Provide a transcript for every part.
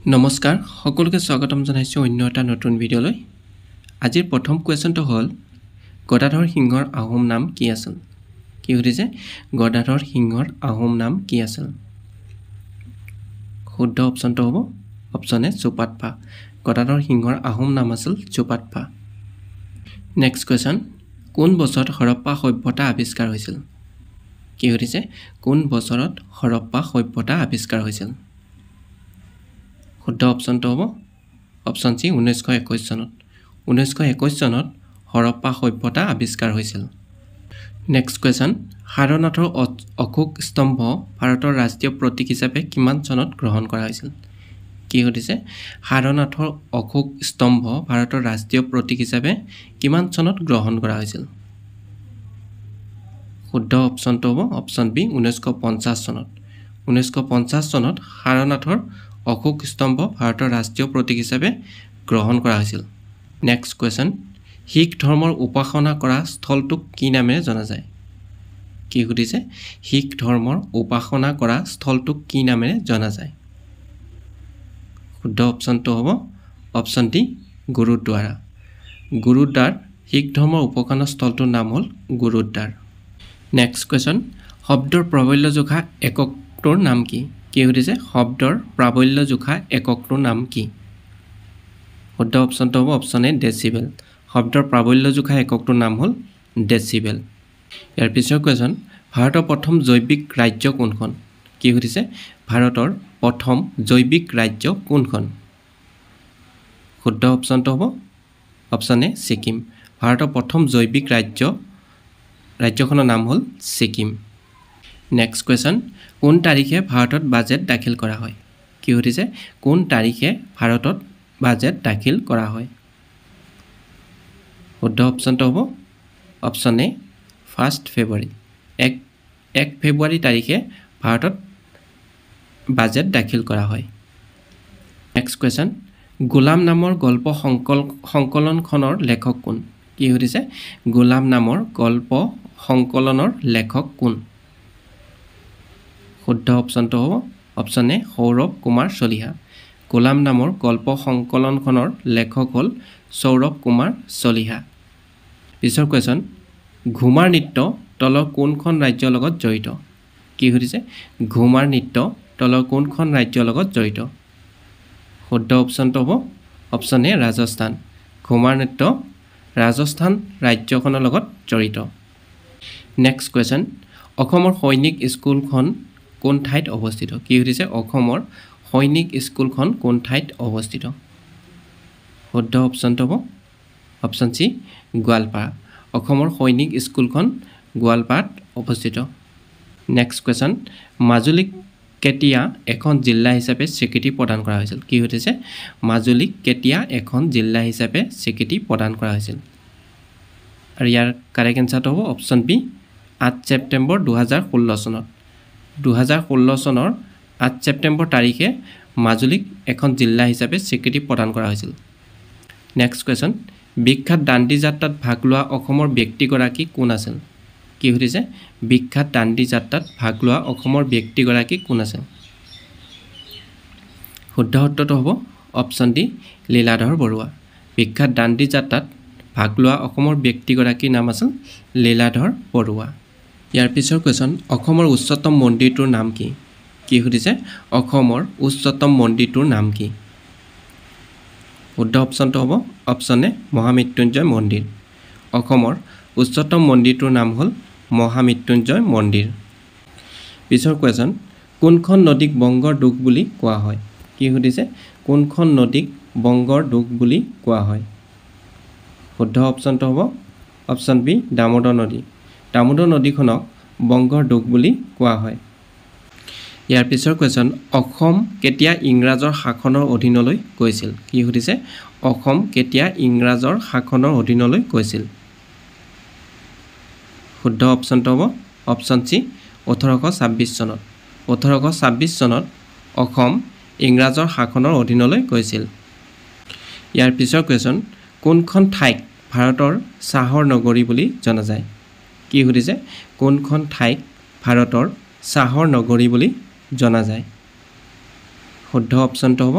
নমস্কাৰ সকলোকে স্বাগতম জনাইছো অন্য এটা নতুন ভিডিঅলৈ আজিৰ প্ৰথম কোৱেশ্চনটো হ'ল গদাধৰ সিংহৰ আহোম নাম কি আছিল কি হৈছে গদাধৰ সিংহৰ আহোম নাম কি আছিল শুদ্ধ অপচনটো হ'ব অপচন এ চুপাতপা গদাধৰ সিংহৰ আহোম নাম আছিল চুপাতপা নেক্সট কোৱেশ্চন কোন বছৰত হৰপ্পা সভ্যতা আৱিষ্কাৰ হৈছিল কি হৈছে কোন বছৰত হৰপ্পা সভ্যতা আৱিষ্কাৰ হৈছিল শুদ্ধ অপচনটো হ'ব অপচন সি 1921 চনত 1921 চনত হৰপ্পা সভ্যতা আৱিষ্কাৰ হৈছিল নেক্সট কোৱেশ্চন সাৰনাথৰ অশোক স্তম্ভ ভাৰতৰ ৰাষ্ট্ৰীয় প্ৰতীক হিচাপে কিমান চনত গ্ৰহণ কৰা হৈছিল কি হৈছে সাৰনাথৰ অশোক স্তম্ভ ভাৰতৰ ৰাষ্ট্ৰীয় প্ৰতীক হিচাপে কিমান চনত গ্ৰহণ কৰা হৈছিল শুদ্ধ অপচনটো হ'ব অপচন বি 1950 চনত 1950 চনত সাৰনাথৰ অশোক স্তম্ভ ভাৰতৰ ৰাষ্ট্ৰীয় প্ৰতীক হিচাপে গ্ৰহণ কৰা হৈছিল নেক্সট কোৱেশ্চন শিখ ধৰ্মৰ উপাসনা কৰা স্থলটোক কি নামেৰে জনা যায় কি সুধিছে শিখ ধৰ্মৰ উপাসনা কৰা স্থলটোক কি নামেৰে জনা যায় শুদ্ধ অপচনটো হ'ব অপচন ডি গুৰুদ্বাৰা গুৰুদ্বাৰ শিখ ধৰ্মৰ উপাসনা স্থলটোৰ নাম হ'ল গুৰুদ্বাৰ নেক্সট কোৱেশ্চন শব্দৰ প্ৰাবল্য জোখা এককটোৰ নাম কি কি হৈছে শব্দৰ প্ৰাবল্য জোখা এককটোৰ নাম কি শুদ্ধ অপচনটো হ'ব অপচন এ ডেসিবেল শব্দৰ প্ৰাবল্য জোখা এককটোৰ নাম হ'ল ডেসিবেল ইয়াৰ পিছৰ কোৱেশ্চন ভাৰতৰ প্ৰথম জৈৱিক ৰাজ্য কোনখন কি হৈছে ভাৰতৰ প্ৰথম জৈৱিক ৰাজ্য কোনখন শুদ্ধ অপচনটো হ'ব অপচন এ ছিকিম ভাৰতৰ প্ৰথম জৈৱিক ৰাজ্যখনৰ নাম হ'ল ছিকিম নেক্সট কোৱেশ্চন কোন তাৰিখে ভাৰতত বাজেট দাখিল কৰা হয় কি হৈছে কোন তাৰিখে ভাৰতত বাজেট দাখিল কৰা হয় শুদ্ধ অপচনটো হ'ব অপচন এ 1 ফেব্ৰুৱাৰী 1 ফেব্ৰুৱাৰী তাৰিখে ভাৰতত বাজেট দাখিল কৰা হয় নেক্সট কোৱেশ্চন গোলাম নামৰ গল্প সংকলনখনৰ লেখক কোন কি হৈছে গোলাম নামৰ গল্প সংকলনৰ লেখক কোন শুদ্ধ অপচনটো হ'ব অপচন এ সৌৰভ কুমাৰ চলিহা গোলাম নামৰ গল্প সংকলনখনৰ লেখক হ'ল সৌৰভ কুমাৰ চলিহা পিছৰ কোৱেশ্চন ঘুমাৰ নৃত্য তলৰ কোনখন ৰাজ্যৰ লগত জড়িত কি হৈছে ঘুমাৰ নৃত্য তলৰ কোনখন ৰাজ্যৰ লগত জড়িত শুদ্ধ অপচনটো হ'ব অপচন এ ৰাজস্থান ঘুমাৰ নৃত্য ৰাজস্থান ৰাজ্যখনৰ লগত জড়িত নেক্সট কোৱেশ্চন অসমৰ সৈনিক স্কুলখন কোন ঠাইত অৱস্থিত কি হৈছে অসমৰ সৈনিক স্কুলখন কোন ঠাইত অৱস্থিত শুদ্ধ অপচনটো হ'ব অপচন সি গোৱালপাৰা অসমৰ সৈনিক স্কুলখন গোৱালপাৰাত অৱস্থিত নেক্সট কোৱেশ্চন মাজুলীক কেতিয়া এখন জিলা হিচাপে স্বীকৃতি প্ৰদান কৰা হৈছিল কি হৈছে মাজুলীক কেতিয়া এখন জিলা হিচাপে স্বীকৃতি প্ৰদান কৰা হৈছিল আৰু ইয়াৰ কাৰেক্ট এনসাৰটো হ'ব অপচন বি 8 ছেপ্টেম্বৰ 2016 চনত 2016 চনৰ 8 ছেপ্টেম্বৰ তাৰিখে মাজুলীক এখন জিলা হিচাপে স্বীকৃতি প্ৰদান কৰা হৈছিল নেক্সট কোৱেশ্চন বিখ্যাত দাণ্ডি যাত্ৰাত ভাগ লোৱা অসমৰ ব্যক্তিগৰাকী কোন আছিল কি হৈছে বিখ্যাত দাণ্ডি যাত্ৰাত ভাগ লোৱা অসমৰ ব্যক্তিগৰাকী কোন আছিল শুদ্ধ উত্তৰটো হ'ব অপচন ডি লীলাধৰ বৰুৱা বিখ্যাত দাণ্ডি যাত্ৰাত ভাগ লোৱা অসমৰ ব্যক্তিগৰাকীৰ নাম আছিল লীলাধৰ বৰুৱা ইয়াৰ পিছৰ কোৱেশ্চন অসমৰ উচ্চতম মন্দিৰটোৰ নাম কি কি সুধিছে অসমৰ উচ্চতম মন্দিৰটোৰ নাম কি শুদ্ধ অপচনটো হ'ব অপচন এ মহামৃত্যুঞ্জয় মন্দিৰ অসমৰ উচ্চতম মন্দিৰটোৰ নাম হ'ল মহামৃত্যুঞ্জয় মন্দিৰ পিছৰ কোৱেশ্চন কোনখন নদীক বংগৰ দুখ বুলি কোৱা হয় কি সুধিছে কোনখন নদীক বংগৰ দুখ বুলি কোৱা হয় শুদ্ধ অপচনটো হ'ব অপচন বি দামোদৰ নদী দামোদৰ নদীখনক বংগৰ দুখ বুলি কোৱা হয় ইয়াৰ পিছৰ কোৱেশ্চন অসম কেতিয়া ইংৰাজৰ শাসনৰ অধীনলৈ গৈছিল কি সুধিছে অসম কেতিয়া ইংৰাজৰ শাসনৰ অধীনলৈ গৈছিল শুদ্ধ অপচনটো হ'ব অপচন সি 1826 চনত 1826 চনত অসম ইংৰাজৰ শাসনৰ অধীনলৈ গৈছিল ইয়াৰ পিছৰ কোৱেশ্চন কোনখন ঠাইক ভাৰতৰ চাহৰ নগৰী বুলি জনা যায় কি সুধিছে কোনখন ঠাইক ভাৰতৰ চাহৰ নগৰী বুলি জনা যায় শুদ্ধ অপচনটো হ'ব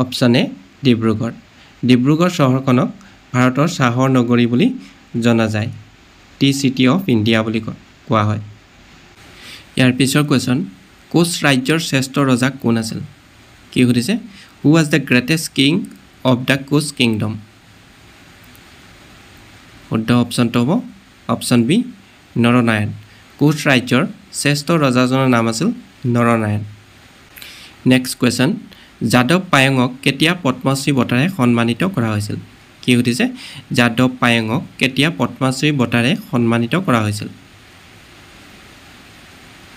অপশ্যন এ ডিব্ৰুগড় ডিব্ৰুগড় চহৰখনক ভাৰতৰ চাহৰ নগৰী বুলি জনা যায় টি চিটি অফ ইণ্ডিয়া বুলি কোৱা হয় ইয়াৰ পিছৰ কোৱেশ্যন কোচ ৰাজ্যৰ শ্ৰেষ্ঠ ৰজা কোন আছিল কি সুধিছে who was the greatest king of the Koch kingdom শুদ্ধ অপশ্যনটো হ'ব অপশ্যন বি নৰনাৰায়ণ কোচ ৰাজ্যৰ শ্ৰেষ্ঠ ৰজাজনৰ নাম আছিল নৰনাৰায়ণ নেক্সট কুৱেশ্যন যাদৱ পায়েঙক কেতিয়া পদ্মশ্ৰী বঁটাৰে সন্মানিত কৰা হৈছিল কি সুধিছে যাদৱ পায়েঙক কেতিয়া পদ্মশ্ৰী বঁটাৰে সন্মানিত কৰা হৈছিল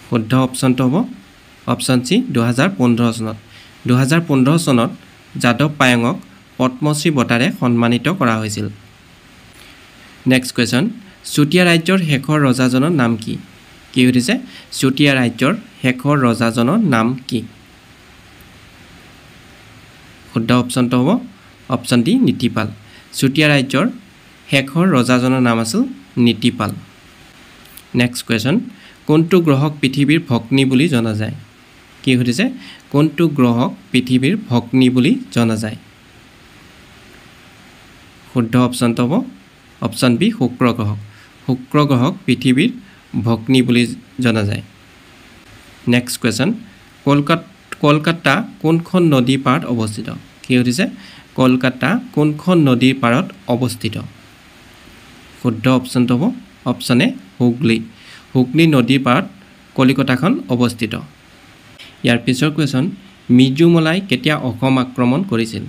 শুদ্ধ অপশ্যনটো হ'ব অপশ্যন চি 2015 চনত 2015 চনত যাদৱ পায়েঙক পদ্মশ্ৰী বঁটাৰে সন্মানিত কৰা হৈছিল নেক্সট কুৱেশ্যন চুতীয়া ৰাজ্যৰ শেষৰ ৰজাজনৰ নাম কি কি সুধিছে চুতীয়া ৰাজ্যৰ শেষৰ ৰজাজনৰ নাম কি শুদ্ধ অপশ্যনটো হ'ব অপশ্যন ডি নীতিপাল চুতীয়া ৰাজ্যৰ শেষৰ ৰজাজনৰ নাম আছিল নীতিপাল নেক্সট কুৱেশ্যন কোনটো গ্ৰহক পৃথিৱীৰ ভগ্নী বুলি জনা যায় কি সুধিছে কোনটো গ্ৰহক পৃথিৱীৰ ভগ্নী বুলি জনা যায় শুদ্ধ অপশ্যনটো হ'ব অপশ্যন বি শুক্ৰ গ্ৰহক পৃথিৱীৰ ভগ্নী বুলি জনা যায় নেক্সট কুৱেশ্যন কলকাতা কোনখন নদীৰ পাৰত অৱস্থিত কি সুধিছে কলকাতা কোনখন নদীৰ পাৰত অৱস্থিত শুদ্ধ অপশ্যনটো হ'ব অপশ্যন এ হুগলী নদীৰ পাৰত কলিকতাখন অৱস্থিত ইয়াৰ পিছৰ কুৱেশ্যন মিজুমলাই কেতিয়া অসম আক্ৰমণ কৰিছিল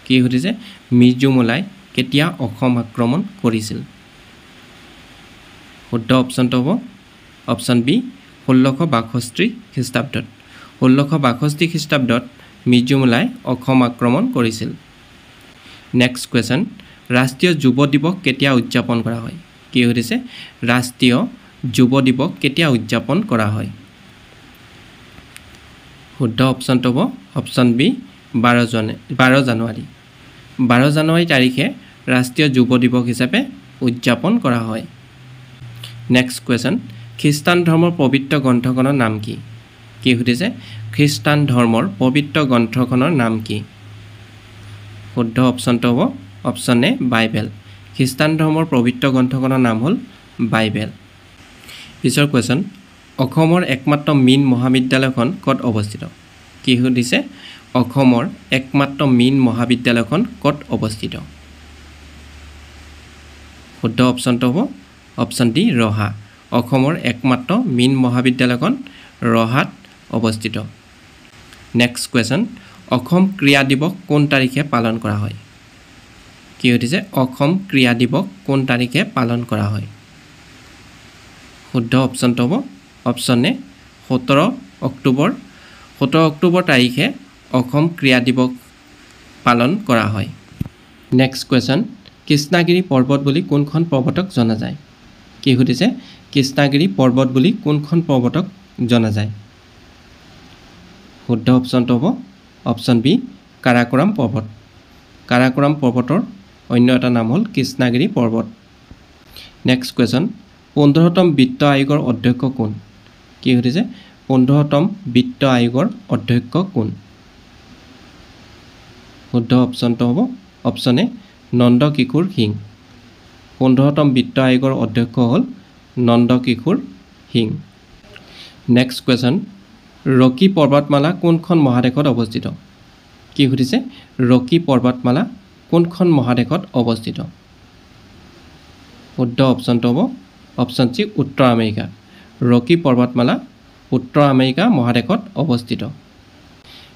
কি সুধিছে মিজুমলাই কেতিয়া অসম আক্ৰমণ কৰিছিল শুদ্ধ অপশ্যনটো হ'ব অপশ্যন বি 1662 খ্ৰীষ্টাব্দত 1662 খ্ৰীষ্টাব্দত মিজুমলাই অসম আক্ৰমণ কৰিছিল নেক্সট কুৱেশ্যন ৰাষ্ট্ৰীয় যুৱ দিৱস কেতিয়া উদযাপন কৰা হয় কি সুধিছে ৰাষ্ট্ৰীয় যুৱ দিৱস কেতিয়া উদযাপন কৰা হয় শুদ্ধ অপশ্যনটো হ'ব অপশ্যন বি 12 জানুৱাৰী তাৰিখে ৰাষ্ট্ৰীয় যুৱ দিৱস হিচাপে উদযাপন কৰা হয় নেক্সট কুৱেশ্যন খ্ৰীষ্টান ধৰ্মৰ পবিত্ৰ গ্ৰন্থখনৰ নাম কি কি সুধিছে খ্ৰীষ্টান ধৰ্মৰ পবিত্ৰ গ্ৰন্থখনৰ নাম কি শুদ্ধ অপশ্যনটো হ'ব অপশ্যন এ বাইবেল খ্ৰীষ্টান ধৰ্মৰ পবিত্ৰ গ্ৰন্থখনৰ নাম হ'ল বাইবেল পিছৰ কুৱেশ্যন অসমৰ একমাত্ৰ মীন মহাবিদ্যালয়খন ক'ত অৱস্থিত কি সুধিছে অসমৰ একমাত্ৰ মীন মহাবিদ্যালয়খন ক'ত অৱস্থিত শুদ্ধ অপশ্যনটো হ'ব অপশ্যন ডি ৰহা অসমৰ একমাত্ৰ মীন মহাবিদ্যালয়খন ৰহাত অৱস্থিত নেক্সট কুৱেশ্যন অসম ক্ৰীড়া দিৱস কোন তাৰিখে পালন কৰা হয় কি সুধিছে অসম ক্ৰীড়া দিৱস কোন তাৰিখে পালন কৰা হয় শুদ্ধ অপশ্যনটো হ'ব অপশ্যন এ 17 অক্টোবৰ তাৰিখে অসম ক্ৰীড়া দিৱস পালন কৰা হয় নেক্সট কুৱেশ্যন কৃষ্ণগিৰি পৰ্বত বুলি কোনখন পৰ্বতক জনা যায় কি সুধিছে কৃষ্ণগিৰি পৰ্বত বুলি কোনখন পৰ্বতক জনা যায় শুদ্ধ অপশ্যনটো হ'ব অপশ্যন বি কাৰাকোৰাম পৰ্বতৰ অন্য এটা নাম হ'ল কৃষ্ণগিৰি পৰ্বত নেক্সট কুৱেশ্যন 15তম বিত্ত আয়োগৰ অধ্যক্ষ কোন কি সুধিছে 15তম বিত্ত আয়োগৰ অধ্যক্ষ কোন শুদ্ধ অপশ্যনটো হ'ব অপশ্যন এ নন্দকিশোৰ সিং 15তম বিত্ত আয়োগৰ অধ্যক্ষ হ'ল নন্দকিশোৰ সিং নেক্সট কুৱেশ্যন ৰকি পৰ্বতমালা কোনখন মহাদেশত অৱস্থিত কি সুধিছে ৰকি পৰ্বতমালা কোনখন মহাদেশত অৱস্থিত শুদ্ধ অপশ্যনটো হ'ব অপশ্যন চি উত্তৰ আমেৰিকা ৰকি পৰ্বতমালা উত্তৰ আমেৰিকা মহাদেশত অৱস্থিত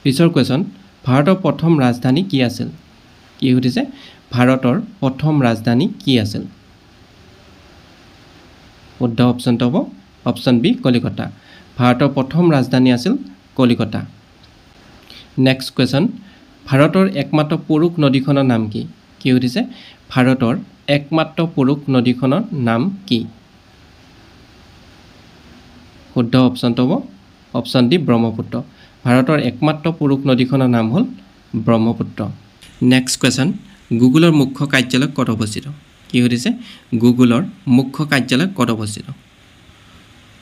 পিছৰ কুৱেশ্যন ভাৰতৰ প্ৰথম ৰাজধানী কি আছিল কি সুধিছে ভাৰতৰ প্ৰথম ৰাজধানী কি আছিল শুদ্ধ অপশ্যনটো হ'ব অপশ্যন বি কলিকতা ভাৰতৰ প্ৰথম ৰাজধানী আছিল কলিকতা নেক্সট কুৱেশ্যন ভাৰতৰ একমাত্ৰ পুৰুষ নদীখনৰ নাম কি কি সুধিছে ভাৰতৰ একমাত্ৰ পুৰুষ নদীখনৰ নাম কি শুদ্ধ অপশ্যনটো হ'ব অপশ্যন ডি ব্ৰহ্মপুত্ৰ ভাৰতৰ একমাত্ৰ পুৰুষ নদীখনৰ নাম হ'ল ব্ৰহ্মপুত্ৰ নেক্সট কুৱেশ্যন গুগলৰ মুখ্য কাৰ্যালয় ক'ত অৱস্থিত কি সুধিছে গুগলৰ মুখ্য কাৰ্যালয় ক'ত অৱস্থিত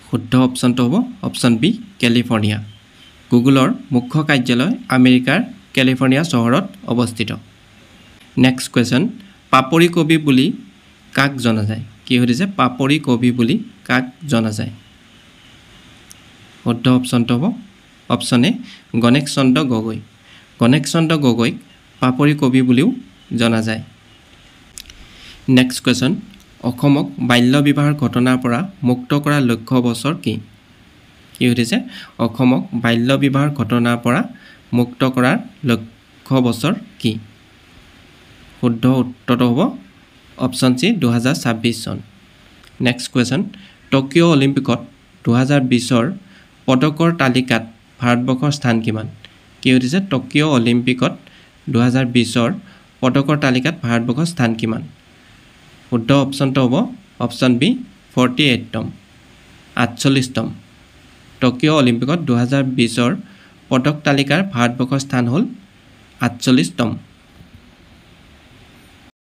শুদ্ধ অপশ্যনটো হ'ব অপশ্যন বি কেলিফৰ্ণিয়া গুগলৰ মুখ্য কাৰ্যালয় আমেৰিকাৰ কেলিফৰ্ণিয়া চহৰত অৱস্থিত। নেক্সট কুৱেশ্যন, পাপৰি কবি বুলি কাক জনা যায়? কি সুধিছে? পাপৰি কবি বুলি কাক জনা যায়? শুদ্ধ অপশ্যনটো হ'ব অপশ্যন এ গণেশ চন্দ্ৰ গগৈ। গণেশ চন্দ্ৰ গগৈক পাপৰি কবি বুলিও জনা যায়। নেক্সট কুৱেশ্যন, অসমক বাল্য বিবাহৰ ঘটনাৰ পৰা মুক্ত কৰাৰ লক্ষ্য বছৰ কি? কি সুধিছে? অসমক বাল্য বিবাহৰ ঘটনাৰ পৰা মুক্ত কৰাৰ লক্ষ্য বছৰ কি? শুদ্ধ উত্তৰটো হ'ব অপশ্যন চি 2026 চন। নেক্সট কুৱেশ্যন, টকিঅ' অলিম্পিকত 2020 পদকৰ তালিকাত ভাৰতবৰ্ষৰ স্থান কিমান? কি সুধিছে? টকিঅ' অলিম্পিকত 2020 পদকৰ তালিকাত ভাৰতবৰ্ষৰ স্থান কিমান? শুদ্ধ অপশ্যনটো হ'ব অপশ্যন বি 48তম, 48তম। টকিঅ' অলিম্পিকত 2020 পদক তালিকাৰ ভাৰতবৰ্ষৰ স্থান হ'ল 48তম।